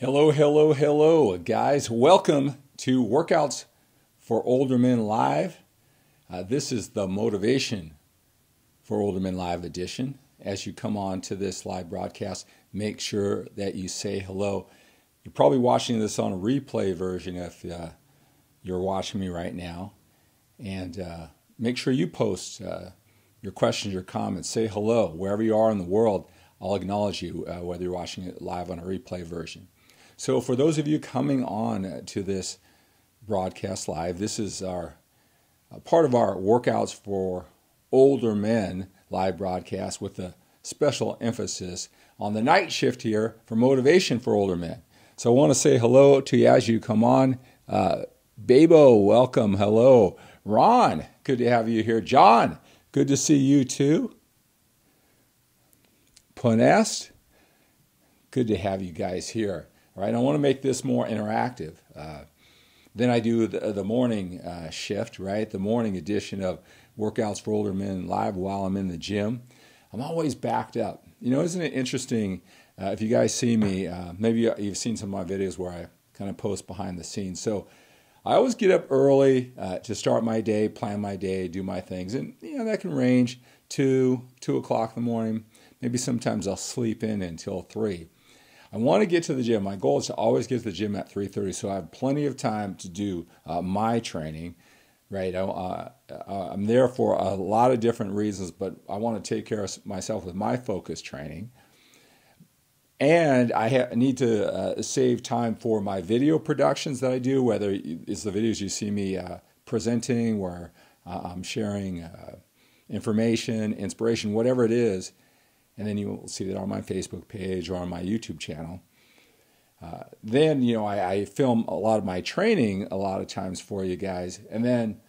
Hello, hello, hello, guys. Welcome to Workouts for Older Men Live. This is the Motivation for Older Men Live edition. As you come on to this live broadcast, make sure that you say hello. You're probably watching this on a replay version if you're watching me right now. And make sure you post your questions, your comments. Say hello. Wherever you are in the world, I'll acknowledge you, whether you're watching it live on a replay version. So for those of you coming on to this broadcast live, this is our part of our Workouts for Older Men live broadcast with a special emphasis on the night shift here for motivation for older men. So I want to say hello to you as you come on. Babo, welcome. Hello. Ron, good to have you here. John, good to see you too. Ponest, good to have you guys here. All right, I want to make this more interactive. Then I do the morning shift, right? The morning edition of Workouts for Older Men Live while I'm in the gym. I'm always backed up. You know, isn't it interesting? If you guys see me, maybe you've seen some of my videos where I kind of post behind the scenes. So I always get up early to start my day, plan my day, do my things. And, you know, that can range 2 o'clock in the morning. Maybe sometimes I'll sleep in until 3. I want to get to the gym. My goal is to always get to the gym at 3:30, so I have plenty of time to do my training, right? I'm there for a lot of different reasons, but I want to take care of myself with my focus training. And I need to save time for my video productions that I do, whether it's the videos you see me presenting, where I'm sharing information, inspiration, whatever it is. And then you will see that on my Facebook page or on my YouTube channel. Then, you know, I film a lot of my training a lot of times for you guys. And then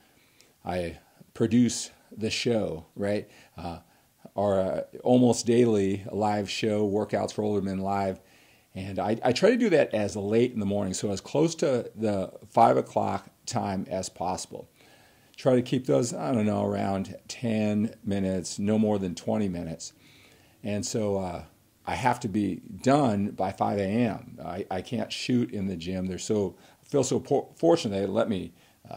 I produce the show, right? Our almost daily live show, Workouts for Older Men Live. And I try to do that as late in the morning, so as close to the 5 o'clock time as possible. Try to keep those, I don't know, around 10 minutes, no more than 20 minutes. And so I have to be done by 5 a.m. I can't shoot in the gym. I feel so fortunate they let me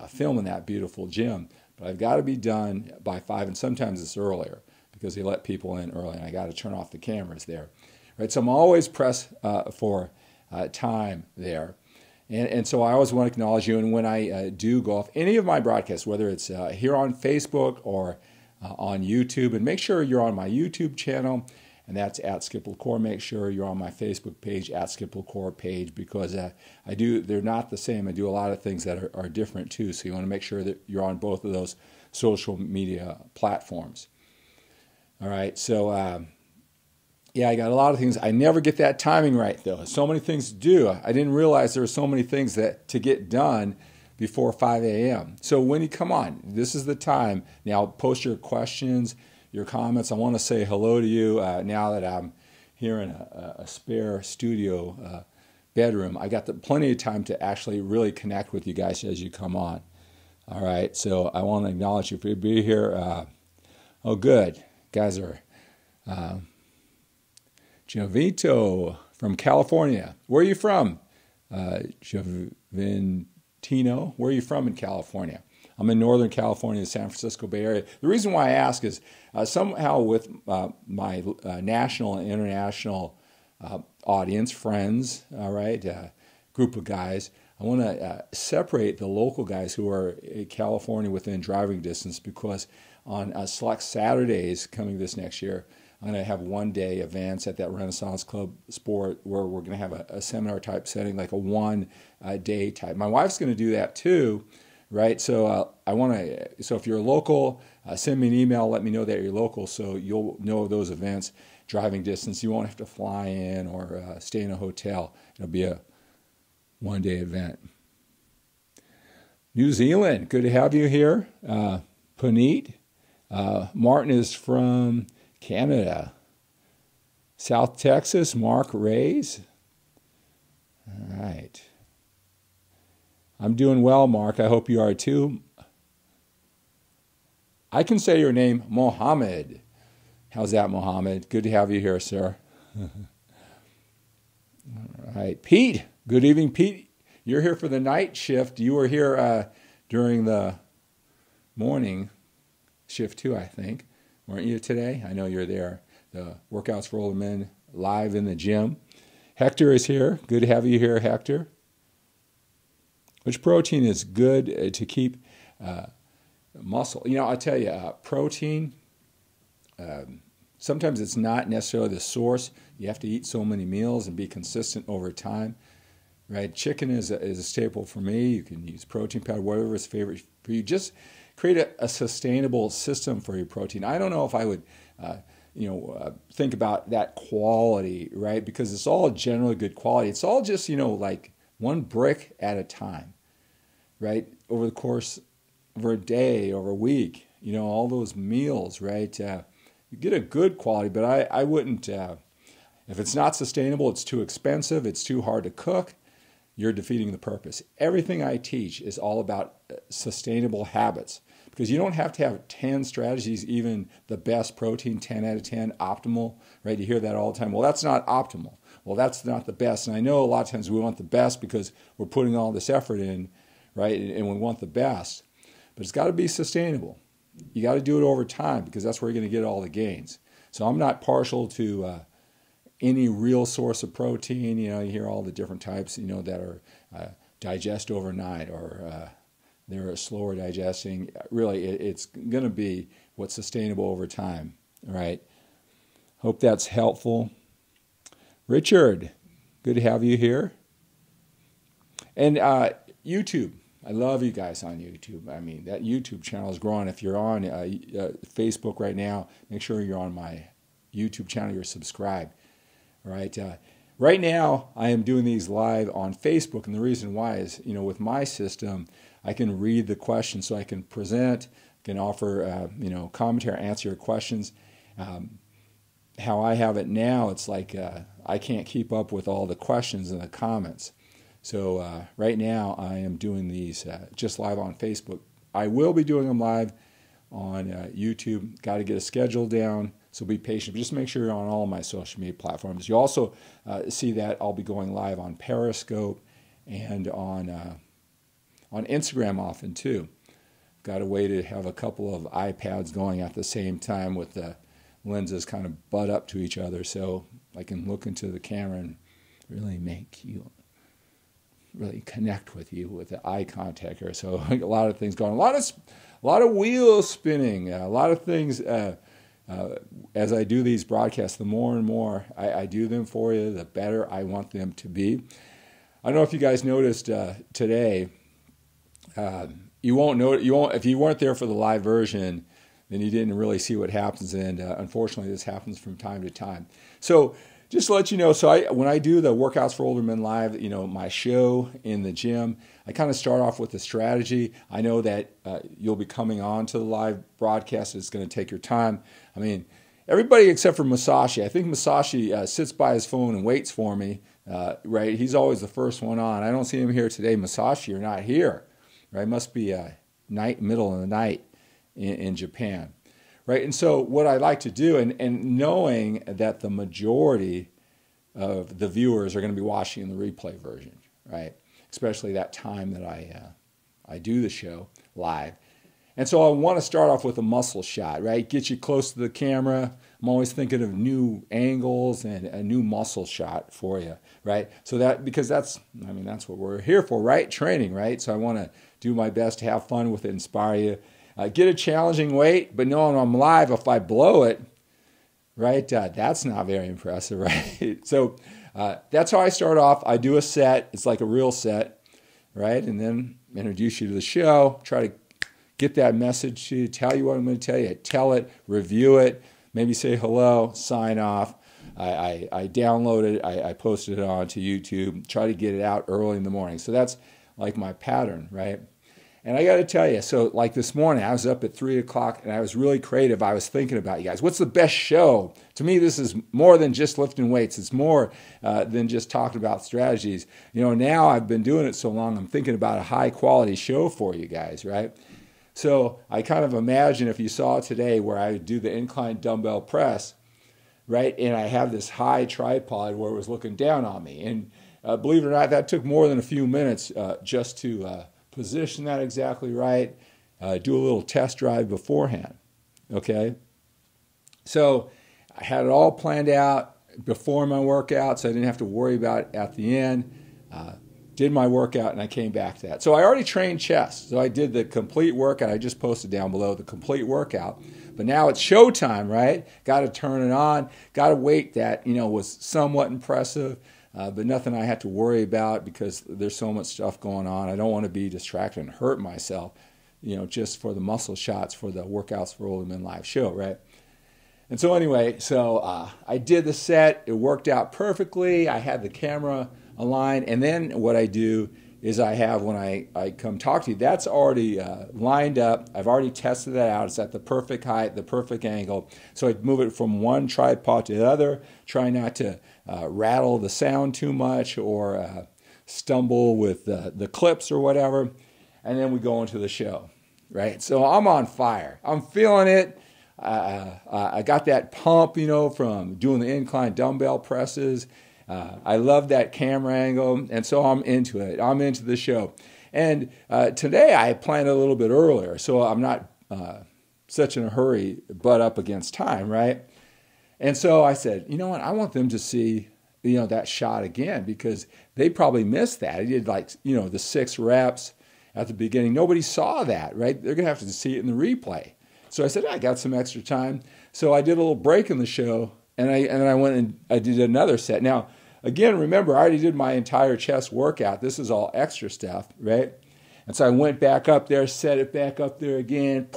film in that beautiful gym. But I've got to be done by 5, and sometimes it's earlier because they let people in early, and I got to turn off the cameras there. Right, so I'm always pressed for time there. And so I always want to acknowledge you. And when I do go off any of my broadcasts, whether it's here on Facebook or on YouTube, and make sure you're on my YouTube channel, and that's at Skip LaCour. Make sure you're on my Facebook page at Skip LaCour page, because they're not the same. I do a lot of things that are different too, so you want to make sure that you're on both of those social media platforms. All right, so yeah, I got a lot of things. I never get that timing right though. So many things to do. I didn't realize there were so many things that to get done before 5 a.m. So when you come on, this is the time. Now post your questions, your comments. I want to say hello to you now that I'm here in a spare studio bedroom. I got plenty of time to actually really connect with you guys as you come on. All right, so I want to acknowledge you for being here. Oh, good. Guys are Jovito from California. Where are you from? Tino, where are you from in California? I'm in Northern California, the San Francisco Bay Area. The reason why I ask is somehow with my national and international audience, friends, all right, group of guys, I want to separate the local guys who are in California within driving distance, because on select Saturdays coming this next year, I'm going to have one-day events at that Renaissance Club Sport where we're going to have a seminar-type setting, like a one-day type. My wife's going to do that too, right? So So if you're local, send me an email. Let me know that you're local, so you'll know of those events. Driving distance, you won't have to fly in or stay in a hotel. It'll be a one-day event. New Zealand, good to have you here. Puneet. Martin is from Canada. South Texas, Mark Rays. All right. I'm doing well, Mark. I hope you are too. I can say your name, Mohammed. How's that, Mohammed? Good to have you here, sir. All right, Pete. Good evening, Pete. You're here for the night shift. You were here during the morning shift too, I think. Weren't you today? I know you're there. The Workouts for Older Men live in the gym. Hector is here. Good to have you here, Hector. Which protein is good to keep muscle? You know, I'll tell you, protein, sometimes it's not necessarily the source. You have to eat so many meals and be consistent over time, right? Chicken is a staple for me. You can use protein powder, whatever is favorite for you. Just create a sustainable system for your protein. I don't know if I would, think about that quality, right? Because it's all generally good quality. It's all just, like one brick at a time, right? Over the course of a day, over a week, all those meals, right? You get a good quality, but I wouldn't, if it's not sustainable, it's too expensive, it's too hard to cook, you're defeating the purpose. Everything I teach is all about sustainable habits, because you don't have to have 10 strategies, even the best protein, 10 out of 10, optimal, right? You hear that all the time. Well, that's not optimal. Well, that's not the best. And I know a lot of times we want the best because we're putting all this effort in, right? And we want the best. But it's got to be sustainable. You got to do it over time because that's where you're going to get all the gains. So I'm not partial to any real source of protein. You hear all the different types, that are digest overnight or they're slower digesting. Really, it's going to be what's sustainable over time, right? Hope that's helpful. Richard, good to have you here. And YouTube. I love you guys on YouTube. I mean, that YouTube channel is growing. If you're on Facebook right now, make sure you're on my YouTube channel. You're subscribed, right? Right now, I am doing these live on Facebook, and the reason why is, with my system, I can read the questions, so I can present, can offer, commentary, answer your questions. How I have it now, it's like I can't keep up with all the questions and the comments. So right now, I am doing these just live on Facebook. I will be doing them live on YouTube. Got to get a schedule down, so be patient. But just make sure you're on all of my social media platforms. You also see that I'll be going live on Periscope and on Instagram often too. Got a way to have a couple of iPads going at the same time with the lenses kind of butt up to each other, so I can look into the camera and really connect with you with the eye contact here. So a lot of things going on. A lot of wheels spinning. A lot of things as I do these broadcasts, the more and more I do them for you, the better I want them to be. I don't know if you guys noticed today. You won't if you weren't there for the live version, then you didn't really see what happens. And unfortunately, this happens from time to time. So just to let you know, when I do the Workouts for Older Men live, my show in the gym, I kind of start off with the strategy. I know that you'll be coming on to the live broadcast. It's going to take your time. I mean, everybody except for Masashi. I think Masashi sits by his phone and waits for me, right? He's always the first one on. I don't see him here today. Masashi, you're not here, right? Must be middle of the night in Japan. Right, and so what I like to do, and knowing that the majority of the viewers are going to be watching the replay version, right? Especially that time that I do the show live. And so I want to start off with a muscle shot, right? Get you close to the camera. I'm always thinking of new angles and a new muscle shot for you, right? So because that's what we're here for, right? Training, right? So I want to do my best to have fun with it, inspire you. Get a challenging weight, but knowing I'm live, if I blow it, right, that's not very impressive, right? So that's how I start off. I do a set. It's like a real set, right? And then introduce you to the show, try to get that message to you, tell you what I'm going to tell you, tell it, review it, maybe say hello, sign off. I download it, I posted it onto YouTube, try to get it out early in the morning. So that's like my pattern, right? And I got to tell you, so like this morning, I was up at 3 o'clock and I was really creative. I was thinking about you guys. What's the best show? To me, this is more than just lifting weights. It's more than just talking about strategies. Now I've been doing it so long, I'm thinking about a high quality show for you guys, right? So I kind of imagine if you saw today where I do the incline dumbbell press, right? And I have this high tripod where it was looking down on me. And believe it or not, that took more than a few minutes just to position that exactly right, do a little test drive beforehand. Okay? So I had it all planned out before my workout, so I didn't have to worry about it at the end. Did my workout, and I came back to that. So I already trained chest. So I did the complete workout. I just posted down below the complete workout. But now it's showtime, right? Got to turn it on. Got a weight that, was somewhat impressive, but nothing I had to worry about because there's so much stuff going on. I don't want to be distracted and hurt myself, just for the muscle shots for the Workouts for Older Men live show, right? And so anyway, I did the set. It worked out perfectly. I had the camera aligned. And then what I do is I have, when I come talk to you, that's already lined up. I've already tested that out. It's at the perfect height, the perfect angle. So I move it from one tripod to the other, try not to rattle the sound too much or stumble with the clips or whatever. And then we go into the show, right? So I'm on fire. I'm feeling it. I got that pump, from doing the incline dumbbell presses. I love that camera angle, and so I'm into it. I'm into the show. And today I planned a little bit earlier, so I'm not such in a hurry, butt up against time, right? And so I said, you know what, I want them to see, that shot again, because they probably missed that. I did the 6 reps at the beginning. Nobody saw that, right? They're going to have to see it in the replay. So I said, I got some extra time. So I did a little break in the show, and I went and I did another set. Now, again, remember, I already did my entire chest workout. This is all extra stuff, right? And so I went back up there, set it back up there again,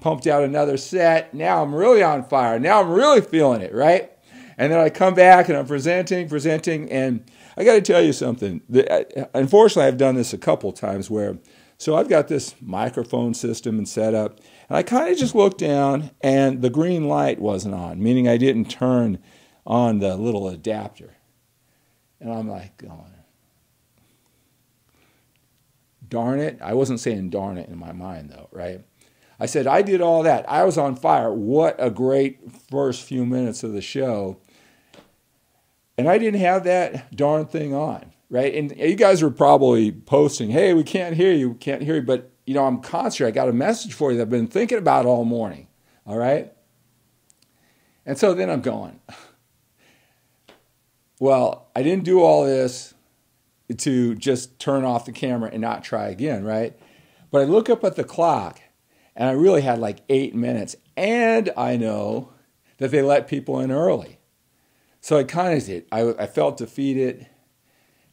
pumped out another set. Now I'm really on fire. Now I'm really feeling it, right? And then I come back and I'm presenting, and I got to tell you something. Unfortunately, I've done this a couple times so I've got this microphone system and set up, and I kind of just looked down, and the green light wasn't on, meaning I didn't turn on the little adapter. And I'm like going, darn it. I wasn't saying darn it in my mind, though, right? I said, I did all that. I was on fire. What a great first few minutes of the show. And I didn't have that darn thing on, right? And you guys were probably posting, hey, we can't hear you, But, I'm concentrated. I got a message for you that I've been thinking about all morning, all right? And so then I'm going, well, I didn't do all this to just turn off the camera and not try again, right? But I look up at the clock, and I really had 8 minutes. And I know that they let people in early. So I kind of did. I felt defeated.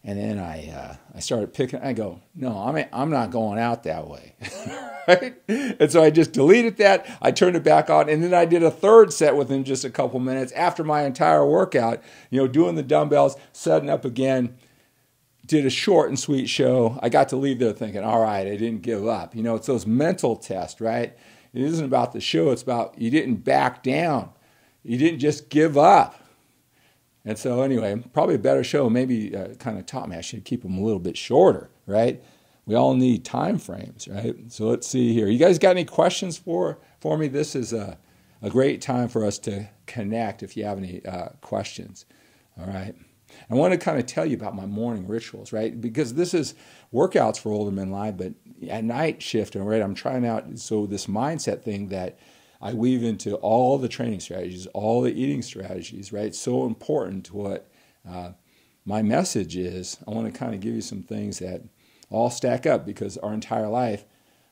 And then I started picking. I go, no, I'm not going out that way. Right? And so I just deleted that. I turned it back on. And then I did a third set within just a couple minutes after my entire workout, doing the dumbbells, setting up again. Did a short and sweet show. I got to leave there thinking, all right, I didn't give up. It's those mental tests, right? It isn't about the show. It's about you didn't back down. You didn't just give up. And so anyway, probably a better show maybe kind of taught me I should keep them a little bit shorter, right? We all need time frames, right? So let's see here. You guys got any questions for me? This is a great time for us to connect if you have any questions, all right? I want to kind of tell you about my morning rituals, right? Because this is Workouts for Older Men Live, but at night shift, right? I'm trying out this mindset thing that I weave into all the training strategies, all the eating strategies, right? It's so important to what my message is. I want to kind of give you some things that all stack up because our entire life,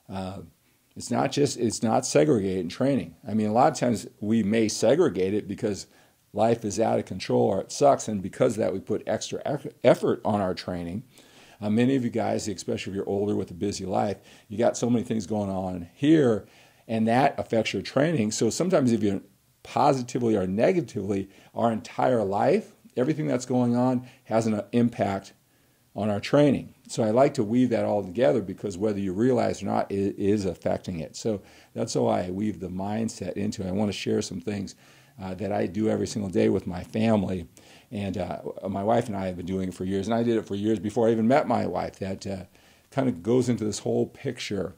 it's not segregated in training. I mean, a lot of times we may segregate it because life is out of control or it sucks, and because of that we put extra effort on our training. Many of you guys, especially if you're older with a busy life, you got so many things going on here, and that affects your training. So sometimes if you positively or negatively, our entire life, everything that's going on has an impact on our training. So I like to weave that all together because whether you realize or not, it is affecting it. So that's why I weave the mindset into it. I want to share some things that I do every single day with my family. And my wife and I have been doing it for years, and I did it for years before I even met my wife. That kind of goes into this whole picture.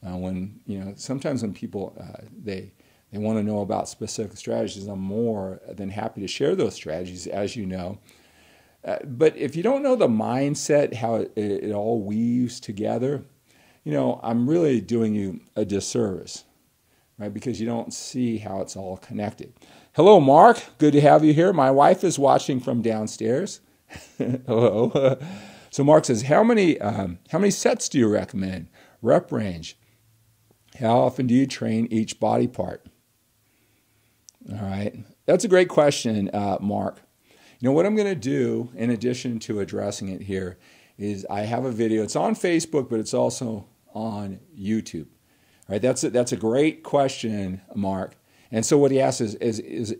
Sometimes when people they want to know about specific strategies, I'm more than happy to share those strategies, as you know. But if you don't know the mindset, how it all weaves together, I'm really doing you a disservice, right? Because you don't see how it's all connected. Hello, Mark. Good to have you here. My wife is watching from downstairs. Hello. So Mark says, how many sets do you recommend? Rep range. How often do you train each body part? All right. That's a great question, Mark. What I'm going to do, in addition to addressing it here, is I have a video. It's on Facebook, but it's also on YouTube. All right. That's a great question, Mark. And so what he asks is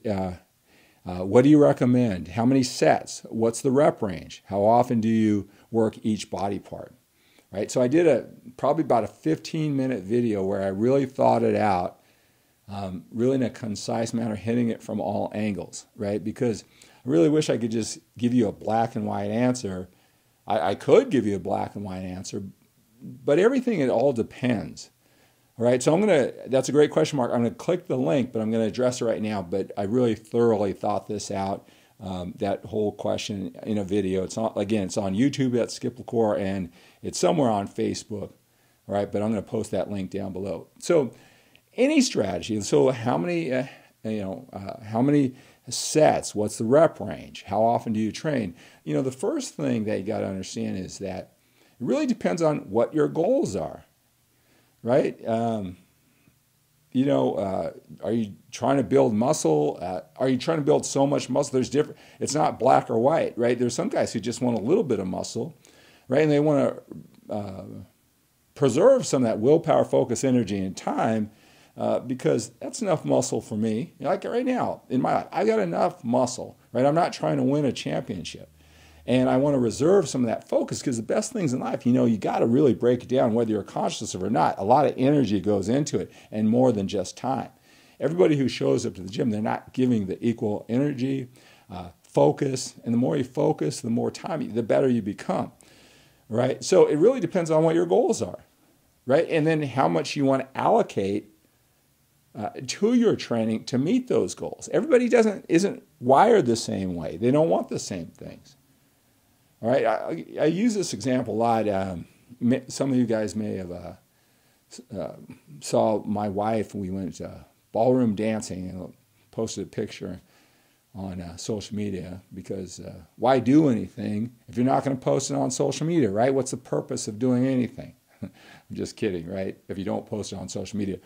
what do you recommend? How many sets? What's the rep range? How often do you work each body part? Right. So I did probably about a 15-minute video where I really thought it out, really in a concise manner, hitting it from all angles. Right. Because I really wish I could just give you a black and white answer. I could give you a black and white answer, but everything, it all depends. All right, so that's a great question, Mark. I'm going to click the link, but I'm going to address it right now. But I really thoroughly thought this out, that whole question in a video. It's on YouTube at Skip LaCour, and it's somewhere on Facebook. All right, but I'm going to post that link down below. So any strategy. So how many sets? What's the rep range? How often do you train? The first thing that you got to understand is that it really depends on what your goals are. Right? Are you trying to build muscle? Are you trying to build so much muscle? There's different. It's not black or white, right? There's some guys who just want a little bit of muscle, right? And they want to preserve some of that willpower, focus, energy, and time because that's enough muscle for me. Like right now in my life, I got enough muscle, right? I'm not trying to win a championship. And I want to reserve some of that focus because the best things in life, you got to really break it down, whether you're conscious of it or not. A lot of energy goes into it and more than just time. Everybody who shows up to the gym, they're not giving the equal energy, focus. And the more you focus, the more time, the better you become, right? So it really depends on what your goals are, right? And then how much you want to allocate to your training to meet those goals. Everybody isn't wired the same way. They don't want the same things. All right, I use this example a lot. Some of you guys may have saw my wife. We went ballroom dancing and posted a picture on social media because why do anything if you're not going to post it on social media, right? What's the purpose of doing anything? I'm just kidding, right? If you don't post it on social media.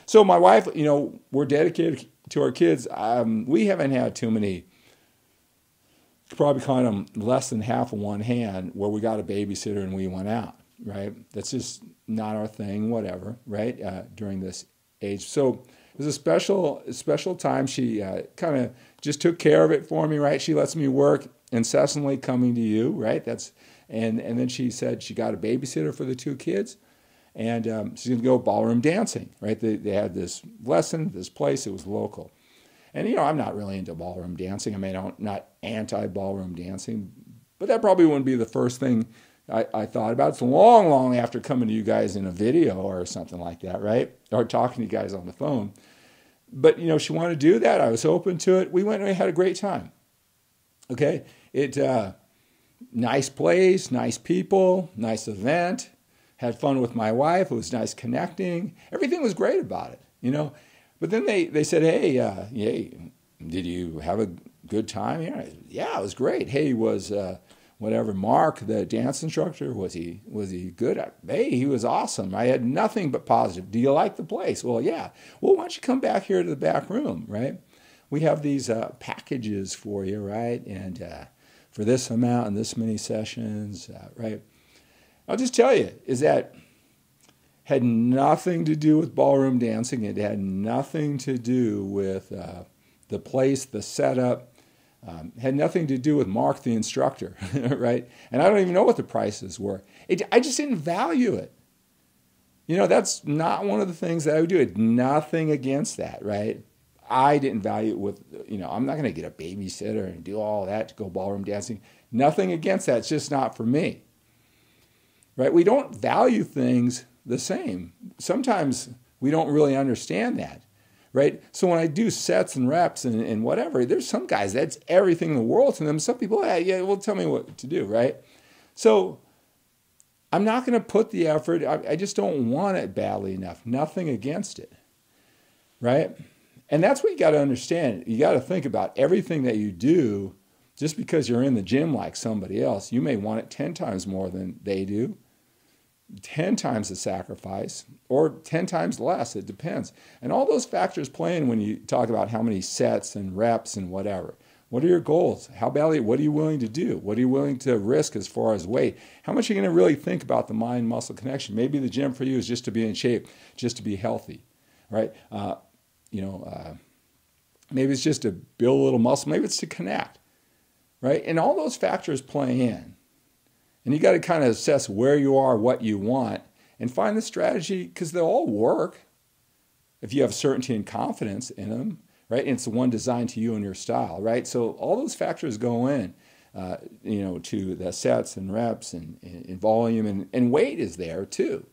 So my wife, we're dedicated to our kids. We haven't had too many. Probably count them less than half of one hand where we got a babysitter and we went out, right? That's just not our thing, whatever, right? During this age. So it was a special time. She kind of just took care of it for me, right? She lets me work incessantly coming to you, right? And then she said she got a babysitter for the two kids and she's going to go ballroom dancing, right? They had this lesson, this place, it was local. And, I'm not really into ballroom dancing. I mean, I'm not anti-ballroom dancing, but that probably wouldn't be the first thing I thought about. It's long, long after coming to you guys in a video or something like that, right? Or talking to you guys on the phone. But, she wanted to do that. I was open to it. We went and we had a great time. Okay? Nice place, nice people, nice event. Had fun with my wife. It was nice connecting. Everything was great about it, But then they said, hey, did you have a good time? Yeah, it was great. Hey, was Mark, the dance instructor, was he good? Hey, he was awesome. I had nothing but positive. Do you like the place? Well, yeah. Well, why don't you come back here to the back room, right? We have these packages for you, right? And for this amount and this many sessions, right? I'll just tell you, is that had nothing to do with ballroom dancing. It had nothing to do with the place, the setup. Had nothing to do with Mark, the instructor, right? And I don't even know what the prices were. I just didn't value it. That's not one of the things that I would do. It nothing against that, right? I didn't value it with, I'm not going to get a babysitter and do all that to go ballroom dancing. Nothing against that. It's just not for me, right? We don't value things the same. Sometimes we don't really understand that, right? So when I do sets and reps and whatever, there's some guys, that's everything in the world to them. Some people, yeah, well, tell me what to do, right? So I'm not going to put the effort. I just don't want it badly enough. Nothing against it, right? And that's what you got to understand. You got to think about everything that you do. Just because you're in the gym like somebody else, you may want it 10 times more than they do, 10 times the sacrifice, or 10 times less. It depends. And all those factors play in when you talk about how many sets and reps and whatever. What are your goals? How badly? What are you willing to do? What are you willing to risk as far as weight? How much are you going to really think about the mind-muscle connection? Maybe the gym for you is just to be in shape, just to be healthy, right? Maybe it's just to build a little muscle. Maybe it's to connect, right? And all those factors play in. And you got to kind of assess where you are, what you want, and find the strategy, because they'll all work if you have certainty and confidence in them, right? And it's the one designed to you and your style, right? So all those factors go in, to the sets and reps and volume, and weight is there too,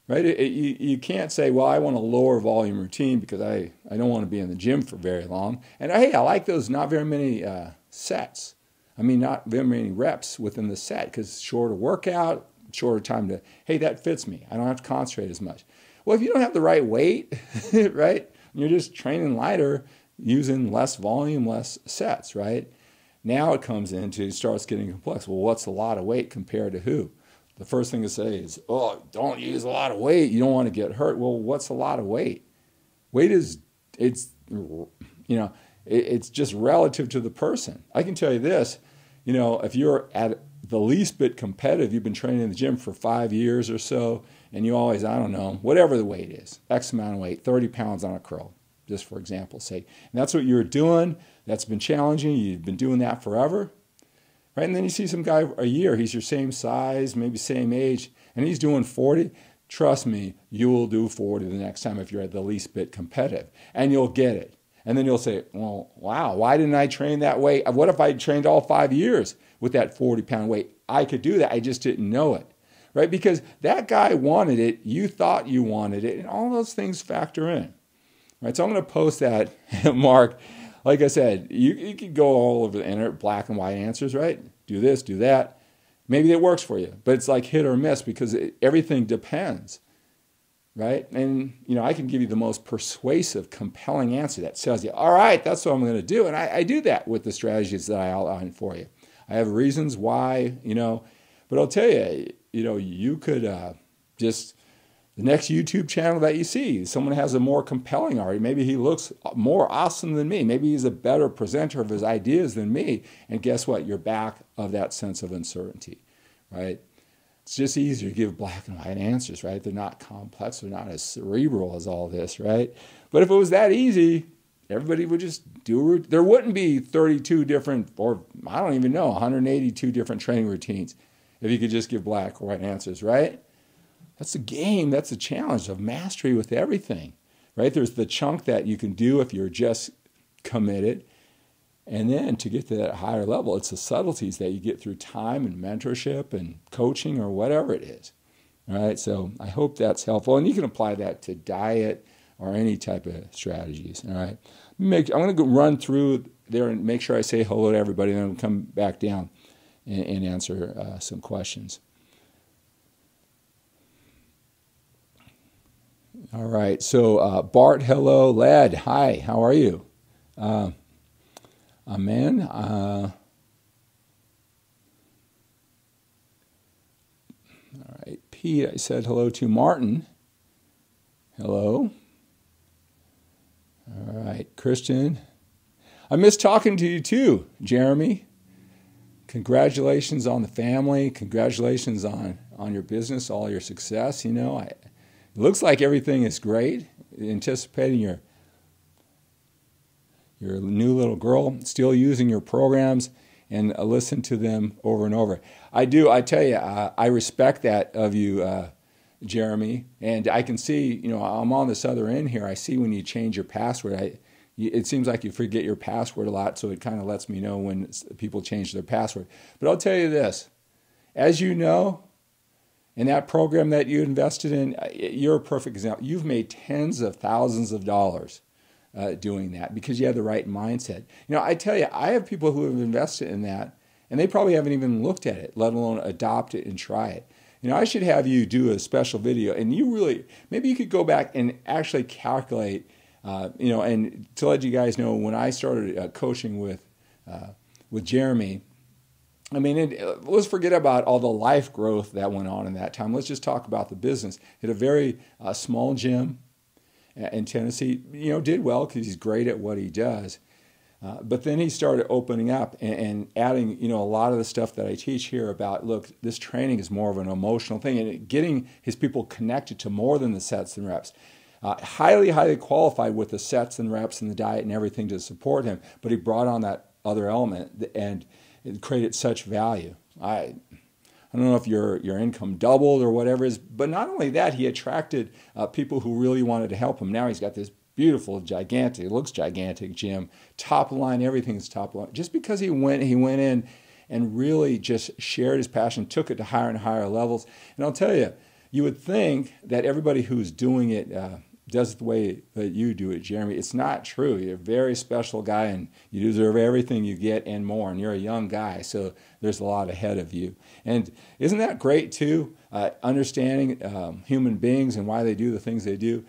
right? You can't say, well, I want a lower volume routine because I don't want to be in the gym for very long. And hey, I like those not very many sets. I mean, not very many reps within the set, because shorter workout, shorter time to, hey, that fits me. I don't have to concentrate as much. Well, if you don't have the right weight, right, you're just training lighter, using less volume, less sets, right? Now it comes into, it starts getting complex. Well, what's a lot of weight compared to who? The first thing to say is, oh, don't use a lot of weight. You don't want to get hurt. Well, what's a lot of weight? Weight is, it's just relative to the person. I can tell you this, if you're at the least bit competitive, you've been training in the gym for 5 years or so, and you always, I don't know, whatever the weight is, X amount of weight, 30 pounds on a curl, just for example's sake. And that's what you're doing. That's been challenging. You've been doing that forever, right? And then you see some guy a year, he's your same size, maybe same age, and he's doing 40. Trust me, you will do 40 the next time if you're at the least bit competitive, and you'll get it. And then you'll say, well, wow, why didn't I train that way? What if I trained all 5 years with that 40-pound weight? I could do that. I just didn't know it, right? Because that guy wanted it. You thought you wanted it. And all those things factor in, right? So I'm going to post that, Mark. Like I said, you could go all over the internet, black and white answers, right? Do this, do that. Maybe it works for you, but it's like hit or miss, because everything depends. Right? And, I can give you the most persuasive, compelling answer that tells you, all right, that's what I'm going to do. And I do that with the strategies that I outline for you. I have reasons why, but I'll tell you, you could just, the next YouTube channel that you see, someone has a more compelling argument. Maybe he looks more awesome than me. Maybe he's a better presenter of his ideas than me. And guess what? You're back of that sense of uncertainty, right? It's just easier to give black and white answers, right? They're not complex. They're not as cerebral as all this, right? But if it was that easy, everybody would just do it. There wouldn't be 32 different, or I don't even know, 182 different training routines if you could just give black or white answers, right? That's a game. That's a challenge of mastery with everything, right? There's the chunk that you can do if you're just committed. And then to get to that higher level, it's the subtleties that you get through time and mentorship and coaching or whatever it is. All right, so I hope that's helpful. And you can apply that to diet or any type of strategies. All right, I'm going to run through there and make sure I say hello to everybody, and then I'll come back down and answer some questions. All right, so Bart, hello. Lad, hi, how are you? Amen. All right, Pete, I said hello to. Martin, hello. All right, Christian. I miss talking to you too, Jeremy. Congratulations on the family. Congratulations on your business, all your success. It looks like everything is great. Anticipating your new little girl, still using your programs, and listen to them over and over. I do. I tell you, I respect that of you, Jeremy. And I can see, I'm on this other end here. I see when you change your password. It seems like you forget your password a lot, so it kind of lets me know when people change their password. But I'll tell you this. As you know, in that program that you invested in, you're a perfect example. You've made tens of thousands of dollars doing that because you have the right mindset. I tell you, I have people who have invested in that, and they probably haven't even looked at it, let alone adopt it and try it. I should have you do a special video, and maybe you could go back and actually calculate, and to let you guys know, when I started coaching with Jeremy, let's forget about all the life growth that went on in that time. Let's just talk about the business. He had a very small gym in Tennessee, did well because he's great at what he does. But then he started opening up and adding, a lot of the stuff that I teach here about, look, this training is more of an emotional thing and getting his people connected to more than the sets and reps. Highly, highly qualified with the sets and reps and the diet and everything to support him. But he brought on that other element and it created such value. I don't know if your income doubled or whatever it is, but not only that, he attracted people who really wanted to help him. Now he's got this beautiful, gigantic, it looks gigantic gym, top line, everything's top line. Just because he went in and really just shared his passion, took it to higher and higher levels. And I'll tell you, you would think that everybody who's doing it does it the way that you do it, Jeremy. It's not true. You're a very special guy, and you deserve everything you get and more. And you're a young guy, so there's a lot ahead of you. And isn't that great, too, understanding human beings and why they do the things they do?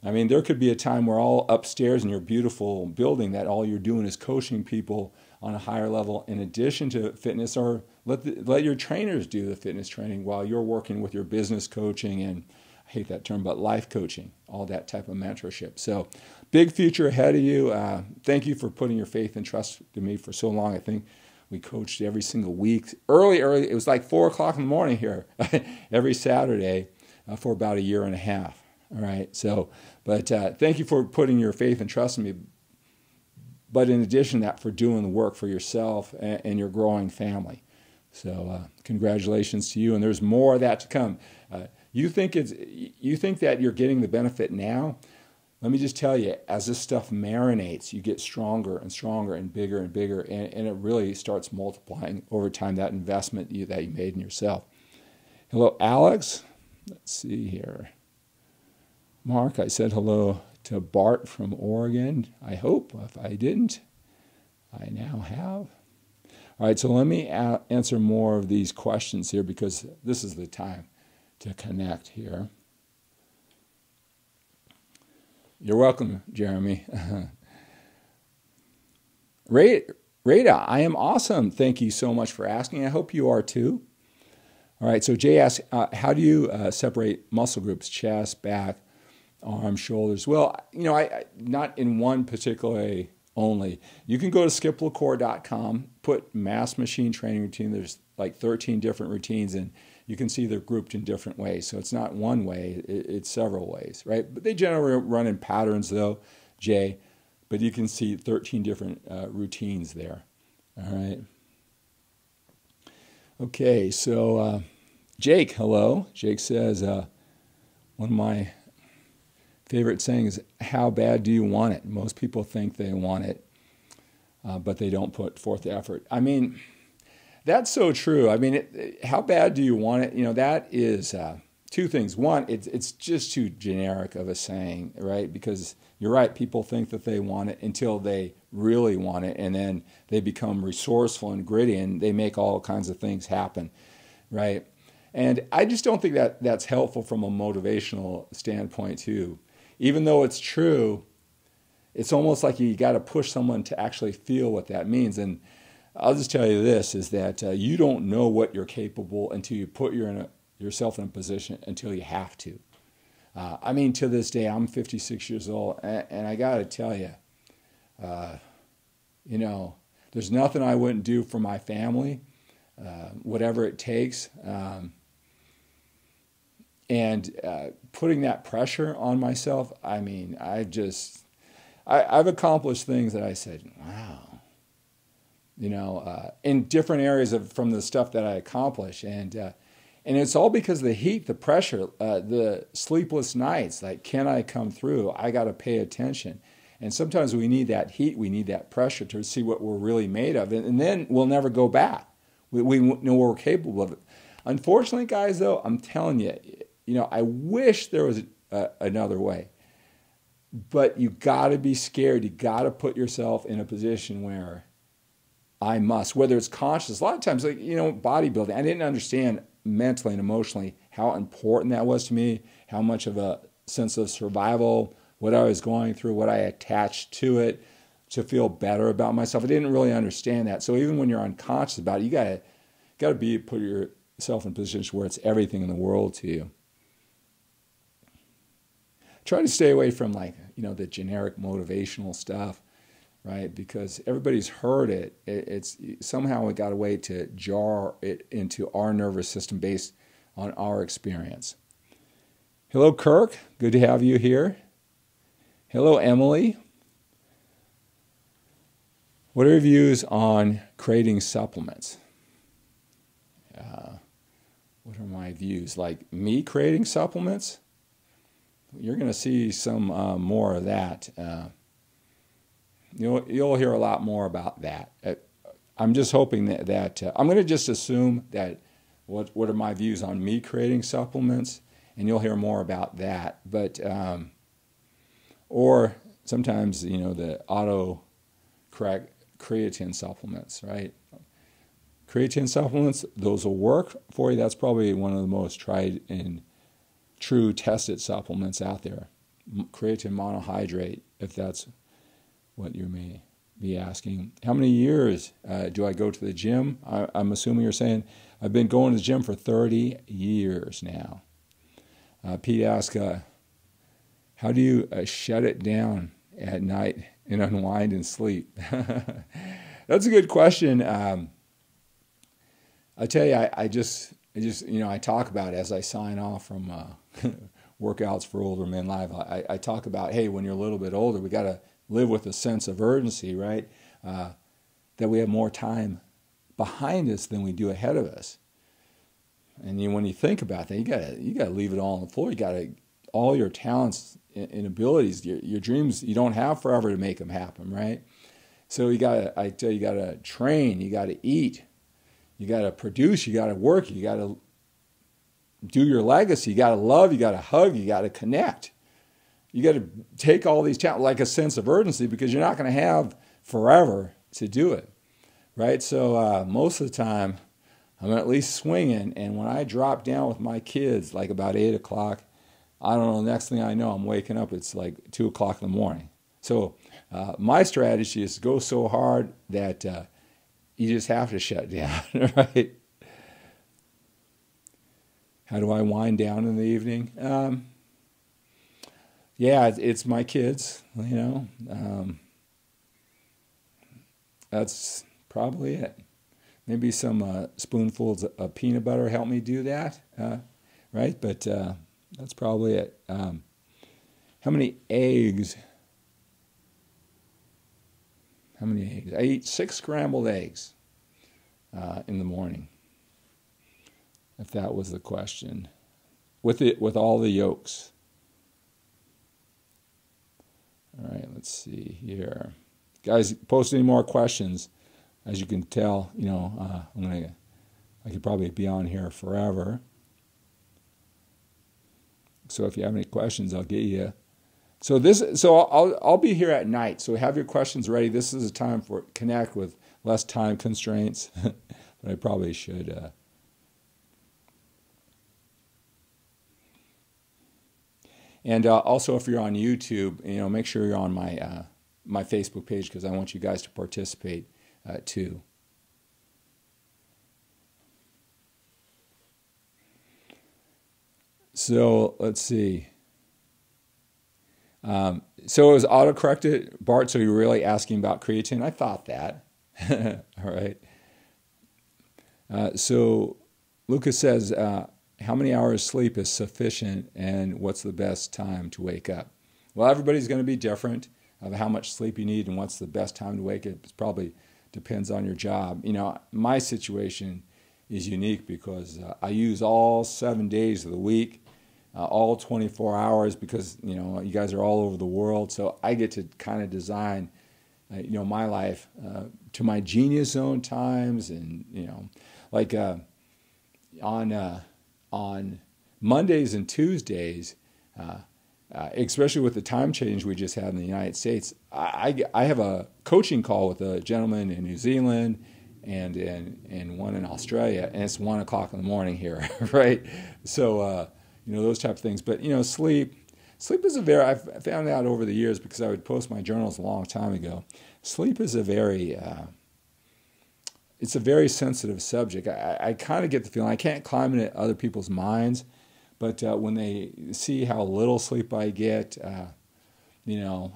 There could be a time where all upstairs in your beautiful building that all you're doing is coaching people on a higher level in addition to fitness, or let your trainers do the fitness training while you're working with your business coaching and, I hate that term, but life coaching, all that type of mentorship. So big future ahead of you. Thank you for putting your faith and trust in me for so long. I think we coached every single week. Early. It was like 4 o'clock in the morning here every Saturday for about a year and a half. All right. So, but thank you for putting your faith and trust in me. But in addition to that, for doing the work for yourself and your growing family. So congratulations to you. And there's more of that to come. You think that you're getting the benefit now? Let me just tell you, as this stuff marinates, you get stronger and stronger and bigger, and it really starts multiplying over time, that investment that you made in yourself. Hello, Alex. Let's see here. Mark, I said hello to Bart from Oregon. I hope. If I didn't, I now have. All right, so let me answer more of these questions here because this is the time to connect here. You're welcome, Jeremy. Rada, I am awesome. Thank you so much for asking. I hope you are too. All right, so Jay asks, how do you separate muscle groups, chest, back, arms, shoulders? Well, I not in one particular way only. You can go to skiplacore.com, put mass machine training routine. There's like 13 different routines, and you can see they're grouped in different ways. So it's not one way, it's several ways, right? But they generally run in patterns though, Jay. But you can see 13 different routines there, all right? Okay, so Jake, hello. Jake says, one of my favorite sayings is, how bad do you want it? Most people think they want it, but they don't put forth the effort. That's so true. How bad do you want it? That is two things. One, it's just too generic of a saying, right? Because you're right, people think that they want it until they really want it, and then they become resourceful and gritty, and they make all kinds of things happen, right? And I just don't think that that's helpful from a motivational standpoint too. Even though it's true, it's almost like you got to push someone to actually feel what that means. And I'll just tell you this, is that you don't know what you're capable until you put yourself in a position until you have to. To this day, I'm 56 years old, and I got to tell you, there's nothing I wouldn't do for my family, whatever it takes. And putting that pressure on myself, I've accomplished things that I said, wow, in different areas from the stuff that I accomplish. And it's all because of the heat, the pressure, the sleepless nights. Like, can I come through? I got to pay attention. And sometimes we need that heat, we need that pressure to see what we're really made of. And then we'll never go back. We know we're capable of it. Unfortunately, guys, though, I'm telling you, I wish there was another way. But you got to be scared. You got to put yourself in a position where I must, whether it's conscious. A lot of times, like, bodybuilding, I didn't understand mentally and emotionally how important that was to me, how much of a sense of survival, what I was going through, what I attached to it to feel better about myself. I didn't really understand that. So even when you're unconscious about it, you got to put yourself in positions where it's everything in the world to you. Try to stay away from the generic motivational stuff, right? Because everybody's heard it. It's somehow we got a way to jar it into our nervous system based on our experience. Hello, Kirk. Good to have you here. Hello, Emily. What are your views on creating supplements? What are my views? Like me creating supplements? You're going to see some more of that. You'll hear a lot more about that. I'm just hoping that I'm going to just assume that what are my views on me creating supplements, and you'll hear more about that. But or sometimes the auto correct creatine supplements, right? Creatine supplements, those will work for you. That's probably one of the most tried and true tested supplements out there. Creatine monohydrate, if that's what you may be asking. How many years do I go to the gym? I'm assuming you're saying I've been going to the gym for 30 years now. Pete asked, how do you shut it down at night and unwind and sleep? That's a good question. I tell you, I just I talk about it as I sign off from Workouts for Older Men Live. I talk about, hey, when you're a little bit older, we got to live with a sense of urgency, right? That we have more time behind us than we do ahead of us. And when you think about that, you got to leave it all on the floor. You got to all your talents and abilities, your dreams. You don't have forever to make them happen, right? So you got to train. You got to eat. You got to produce, you got to work, you got to do your legacy, you got to love, you got to hug, you got to connect. You got to take all these challenges like a sense of urgency because you're not going to have forever to do it, right? So most of the time, I'm at least swinging, and when I drop down with my kids, like about 8 o'clock, I don't know, the next thing I know, I'm waking up, it's like 2 o'clock in the morning. So my strategy is to go so hard that you just have to shut down, right? How do I wind down in the evening? It's my kids, that's probably it. Maybe some spoonfuls of peanut butter help me do that, right? But that's probably it. How many eggs? I eat 6 scrambled eggs in the morning, if that was the question. With all the yolks. All right, let's see here. Guys, post any more questions. As you can tell, I could probably be on here forever. So if you have any questions, I'll get you. So I'll be here at night. So have your questions ready. This is a time for connect with less time constraints, but I probably should. And also, if you're on YouTube, make sure you're on my Facebook page because I want you guys to participate too. So let's see. So it was autocorrected, Bart. So you're really asking about creatine? I thought that. All right. So Lucas says, how many hours sleep is sufficient and what's the best time to wake up? Well, everybody's going to be different of how much sleep you need and what's the best time to wake up. It probably depends on your job. My situation is unique because I use all 7 days of the week, all 24 hours because, you guys are all over the world. So I get to kind of design, my life to my genius zone times. And, like on Mondays and Tuesdays, especially with the time change we just had in the United States. I have a coaching call with a gentleman in New Zealand and one in Australia, and it's 1 o'clock in the morning here, right? So, those type of things. But, sleep is I've found out over the years, because I would post my journals a long time ago, sleep is it's a very sensitive subject. I kind of get the feeling, I can't climb into other people's minds, but when they see how little sleep I get, I don't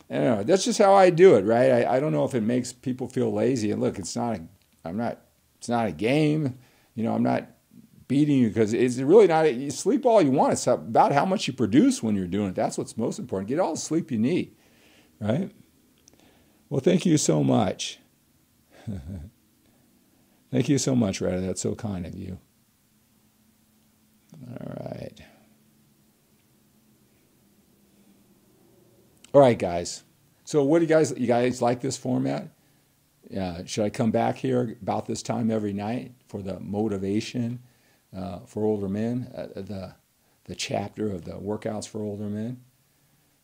know. That's just how I do it, right? I don't know if it makes people feel lazy. And look, it's not a game. I'm not beating you, because it's really not. You sleep all you want. It's about how much you produce when you're doing it. That's what's most important. Get all the sleep you need, right? Well, thank you so much. Thank you so much, Retta. That's so kind of you. All right, guys. So what do you guys like this format? Should I come back here about this time every night for the motivation for older men, the chapter of the workouts for older men?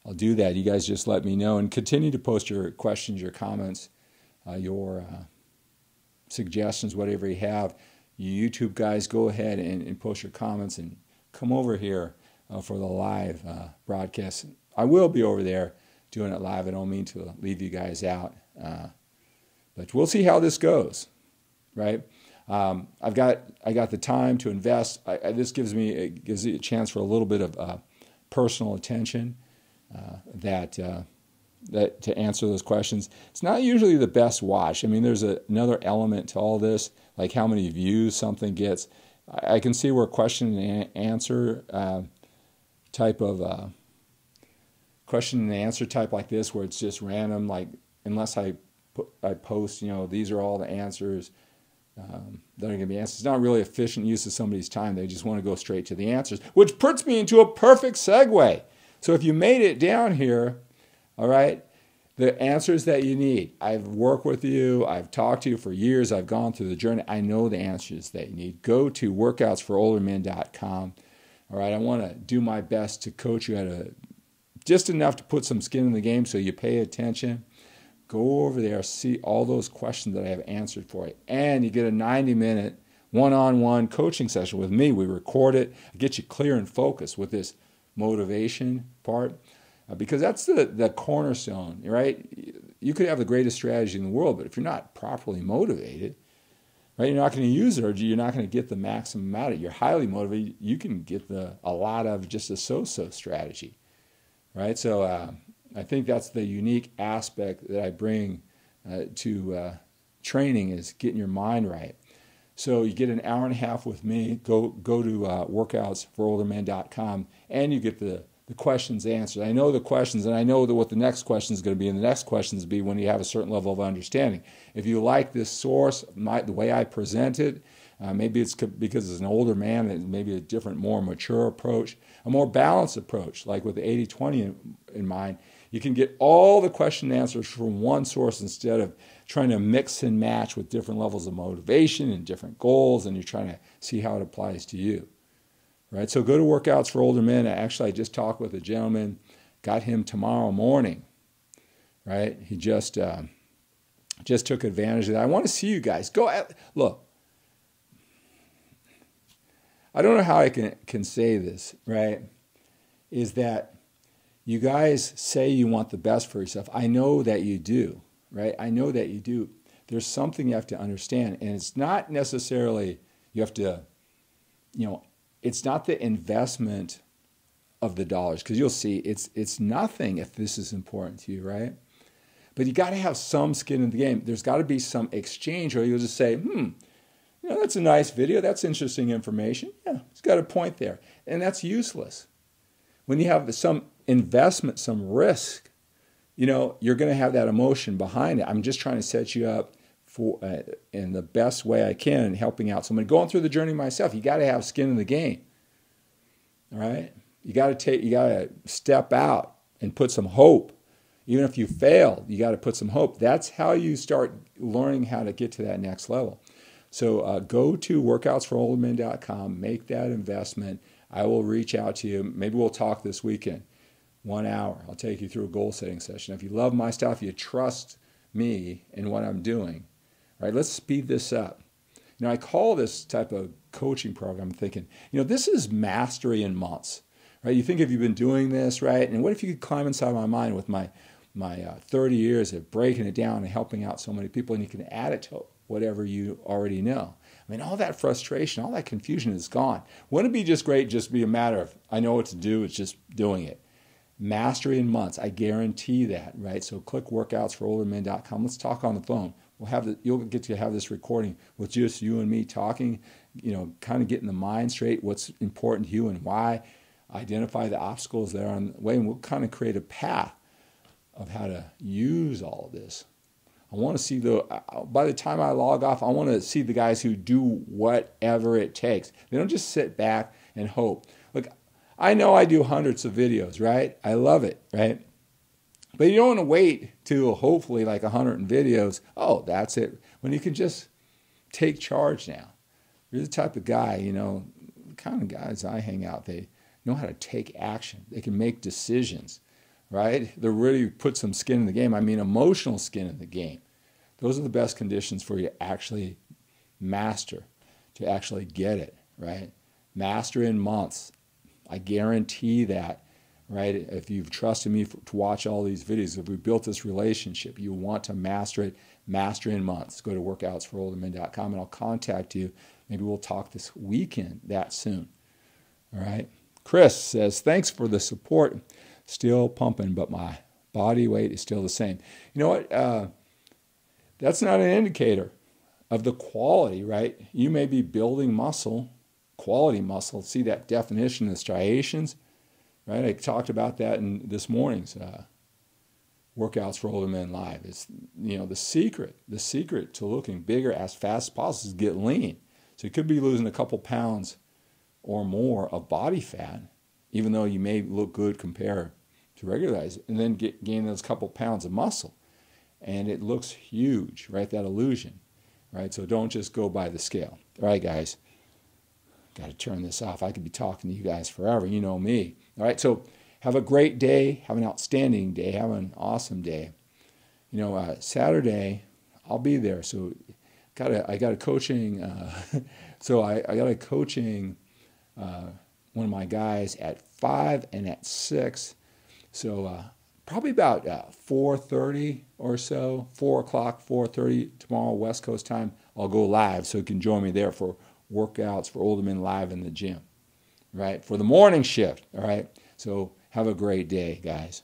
I'll do that. You guys just let me know, and continue to post your questions, your comments, your suggestions, whatever you have. You YouTube guys, go ahead and post your comments, and come over here for the live broadcast. I will be over there doing it live. I don't mean to leave you guys out, but we'll see how this goes, right? I got the time to invest. This gives me a chance for a little bit of personal attention that to answer those questions. It's not usually the best watch. I mean, there's another element to all this, like how many views something gets. I can see where question and answer type of question and answer type like this, where it's just random, like unless I post, these are all the answers that are going to be answered. It's not really efficient use of somebody's time. They just want to go straight to the answers, which puts me into a perfect segue. So if you made it down here, all right, the answers that you need. I've worked with you. I've talked to you for years. I've gone through the journey. I know the answers that you need. Go to workoutsforoldermen.com. All right, I want to do my best to coach you just enough to put some skin in the game so you pay attention. Go over there, see all those questions that I have answered for you. And you get a 90-minute one-on-one coaching session with me. We record it. I get you clear and focused with this motivation part. Because that's the cornerstone, right? You could have the greatest strategy in the world, but if you're not properly motivated, right, you're not going to use it, or you're not going to get the maximum out of it. You're highly motivated, you can get a lot of just a so-so strategy, right? So I think that's the unique aspect that I bring to training, is getting your mind right. So you get an hour and a half with me. Go to workoutsforoldermen.com, and you get the questions answered. I know the questions, and I know what the next question is going to be, and the next questions will be when you have a certain level of understanding. If you like this source, the way I present it, maybe it's because it's an older man, and maybe a different, more mature approach, a more balanced approach, like with the 80-20 in mind. You can get all the question and answers from one source instead of trying to mix and match with different levels of motivation and different goals, and you're trying to see how it applies to you. Right, so go to Workouts for Older Men. Actually, I just talked with a gentleman, got him tomorrow morning. Right, he just took advantage of that. I want to see you guys. Look, I don't know how I can say this, right, is that you guys say you want the best for yourself. I know that you do, right? I know that you do. There's something you have to understand, and it's not necessarily you have to, it's not the investment of the dollars, because you'll see it's nothing if this is important to you, right? But you got to have some skin in the game. There's got to be some exchange, or you'll just say, that's a nice video. That's interesting information. Yeah, it's got a point there. And that's useless. When you have some investment, some risk, you're going to have that emotion behind it. I'm just trying to set you up for in the best way I can, helping out somebody. Going through the journey myself, you got to have skin in the game. All right? You got to step out and put some hope. Even if you fail, you got to put some hope. That's how you start learning how to get to that next level. So go to workoutsforoldermen.com, make that investment. I will reach out to you. Maybe we'll talk this weekend. 1 hour. I'll take you through a goal setting session. If you love my stuff, you trust me and what I'm doing, right? Let's speed this up. I call this type of coaching program thinking, this is mastery in months, right? You think if you've been doing this, right? And what if you could climb inside my mind with my 30 years of breaking it down and helping out so many people, and you can add it to whatever you already know. All that frustration, all that confusion is gone. Wouldn't it be just great just be a matter of, I know what to do, it's just doing it. Mastery in months, I guarantee that, right? So click workoutsforoldermen.com. Let's talk on the phone. You'll get to have this recording with just you and me talking, kind of getting the mind straight, what's important to you and why, identify the obstacles that are on the way, and we'll kind of create a path of how to use all of this. I want to see by the time I log off, I want to see the guys who do whatever it takes. They don't just sit back and hope. Look, I know I do hundreds of videos, right? I love it, right? But you don't want to wait till hopefully like 100 videos. Oh, that's it. When you can just take charge now. You're the type of guy, the kind of guys I hang out, they know how to take action. They can make decisions, right? They really put some skin in the game. Emotional skin in the game. Those are the best conditions for you to actually master, to actually get it, right? Master in months. I guarantee that. Right? If you've trusted me to watch all these videos, if we built this relationship, you want to master it, master in months. Go to workoutsforoldermen.com and I'll contact you. Maybe we'll talk this weekend that soon. All right? Chris says, thanks for the support. Still pumping, but my body weight is still the same. You know what? That's not an indicator of the quality, right? You may be building muscle, quality muscle. See that definition of striations? Right, I talked about that in this morning's Workouts for Older Men Live. It's the secret to looking bigger as fast as possible is get lean. So you could be losing a couple pounds or more of body fat, even though you may look good compared to regular guys, and then gain those couple pounds of muscle, and it looks huge, right? That illusion, right? So don't just go by the scale. All right, guys. Got to turn this off. I could be talking to you guys forever. You know me. All right, so have a great day. Have an outstanding day. Have an awesome day. Saturday, I'll be there. So I got a coaching. I got a coaching one of my guys at 5 and at 6. So probably about 4:30 or so, 4 o'clock, 4:30 tomorrow West Coast time. I'll go live, so you can join me there for Workouts for Older Men Live in the gym, right? For the morning shift, all right? So have a great day, guys.